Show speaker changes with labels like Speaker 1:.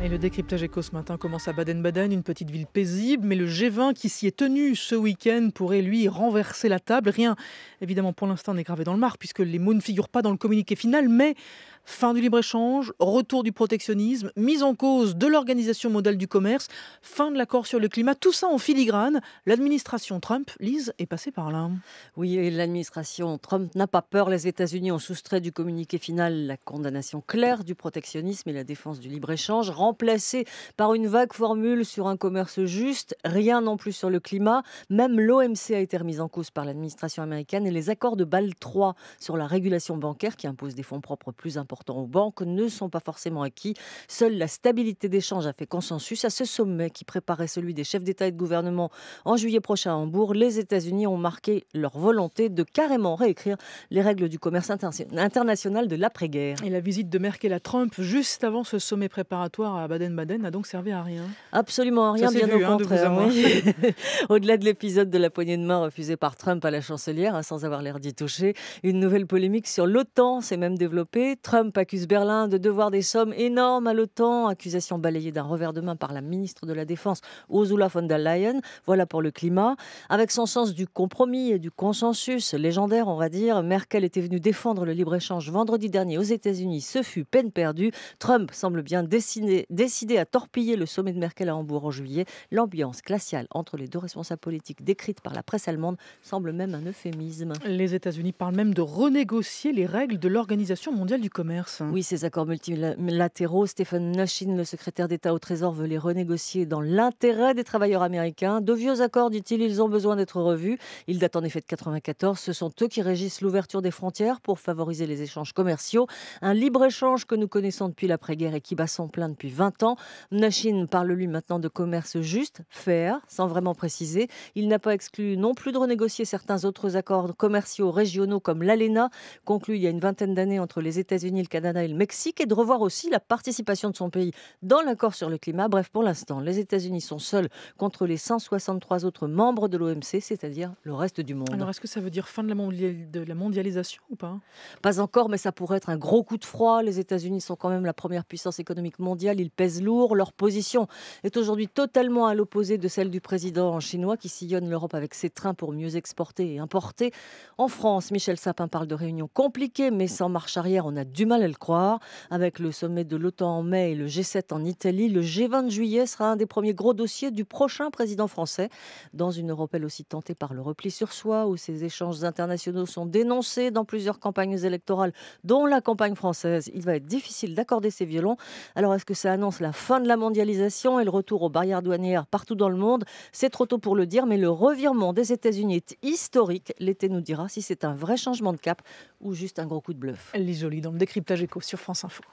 Speaker 1: Et le décryptage éco ce matin commence à Baden-Baden, une petite ville paisible, mais le G20 qui s'y est tenu ce week-end pourrait lui renverser la table. Rien, évidemment, pour l'instant n'est gravé dans le marbre puisque les mots ne figurent pas dans le communiqué final, mais fin du libre-échange, retour du protectionnisme, mise en cause de l'Organisation mondiale du commerce, fin de l'accord sur le climat, tout ça en filigrane. L'administration Trump, Lise, est passée par là.
Speaker 2: Oui, et l'administration Trump n'a pas peur. Les États-Unis ont soustrait du communiqué final la condamnation claire du protectionnisme et la défense du libre-échange, remplacée par une vague formule sur un commerce juste, rien non plus sur le climat. Même l'OMC a été remise en cause par l'administration américaine et les accords de Bâle III sur la régulation bancaire qui impose des fonds propres plus importants aux banques ne sont pas forcément acquis. Seule la stabilité d'échange a fait consensus. À ce sommet qui préparait celui des chefs d'État et de gouvernement en juillet prochain à Hambourg, les États-Unis ont marqué leur volonté de carrément réécrire les règles du commerce international de l'après-guerre.
Speaker 1: Et la visite de Merkel à Trump juste avant ce sommet préparatoire à Baden-Baden n'a donc servi à rien.
Speaker 2: Absolument rien,
Speaker 1: Ça s'est
Speaker 2: bien
Speaker 1: vu,
Speaker 2: au
Speaker 1: de vous à
Speaker 2: contraire.
Speaker 1: moi.
Speaker 2: Oui. Au-delà de l'épisode de la poignée de main refusée par Trump à la chancelière, sans avoir l'air d'y toucher, une nouvelle polémique sur l'OTAN s'est même développée. Trump accuse Berlin de devoir des sommes énormes à l'OTAN, accusation balayée d'un revers de main par la ministre de la Défense, Ursula von der Leyen. Voilà pour le climat. Avec son sens du compromis et du consensus légendaire, on va dire, Merkel était venue défendre le libre-échange vendredi dernier aux États-Unis. Ce fut peine perdue. Trump semble bien décidé à torpiller le sommet de Merkel à Hambourg en juillet. L'ambiance glaciale entre les deux responsables politiques décrite par la presse allemande semble même un euphémisme.
Speaker 1: Les États-Unis parlent même de renégocier les règles de l'Organisation mondiale du commerce.
Speaker 2: Oui, ces accords multilatéraux, Stephen Mnuchin, le secrétaire d'État au Trésor, veut les renégocier dans l'intérêt des travailleurs américains. De vieux accords, dit-il, ils ont besoin d'être revus. Ils datent en effet de 1994. Ce sont eux qui régissent l'ouverture des frontières pour favoriser les échanges commerciaux. Un libre-échange que nous connaissons depuis l'après-guerre et qui bat son plein depuis 20 ans. Mnuchin parle lui maintenant de commerce juste, fair, sans vraiment préciser. Il n'a pas exclu non plus de renégocier certains autres accords commerciaux régionaux comme l'ALENA, conclu il y a une vingtaine d'années entre les États-Unis, le Canada et le Mexique, et de revoir aussi la participation de son pays dans l'accord sur le climat. Bref, pour l'instant, les États-Unis sont seuls contre les 163 autres membres de l'OMC, c'est-à-dire le reste du monde.
Speaker 1: Alors, est-ce que ça veut dire fin de la mondialisation ou pas?
Speaker 2: Pas encore, mais ça pourrait être un gros coup de froid. Les États-Unis sont quand même la première puissance économique mondiale. Ils pèsent lourd. Leur position est aujourd'hui totalement à l'opposé de celle du président chinois qui sillonne l'Europe avec ses trains pour mieux exporter et importer. En France, Michel Sapin parle de réunions compliquées, mais sans marche arrière, on a du mal à le croire. Avec le sommet de l'OTAN en mai et le G7 en Italie, le G20 de juillet sera un des premiers gros dossiers du prochain président français. Dans une Europe elle aussi tentée par le repli sur soi, où ces échanges internationaux sont dénoncés dans plusieurs campagnes électorales, dont la campagne française, il va être difficile d'accorder ces violons. Alors est-ce que ça annonce la fin de la mondialisation et le retour aux barrières douanières partout dans le monde? C'est trop tôt pour le dire, mais le revirement des États-Unis est historique. L'été nous dira si c'est un vrai changement de cap ou juste un gros coup de bluff.
Speaker 1: Lise Joly dans le décryptage éco sur France Info.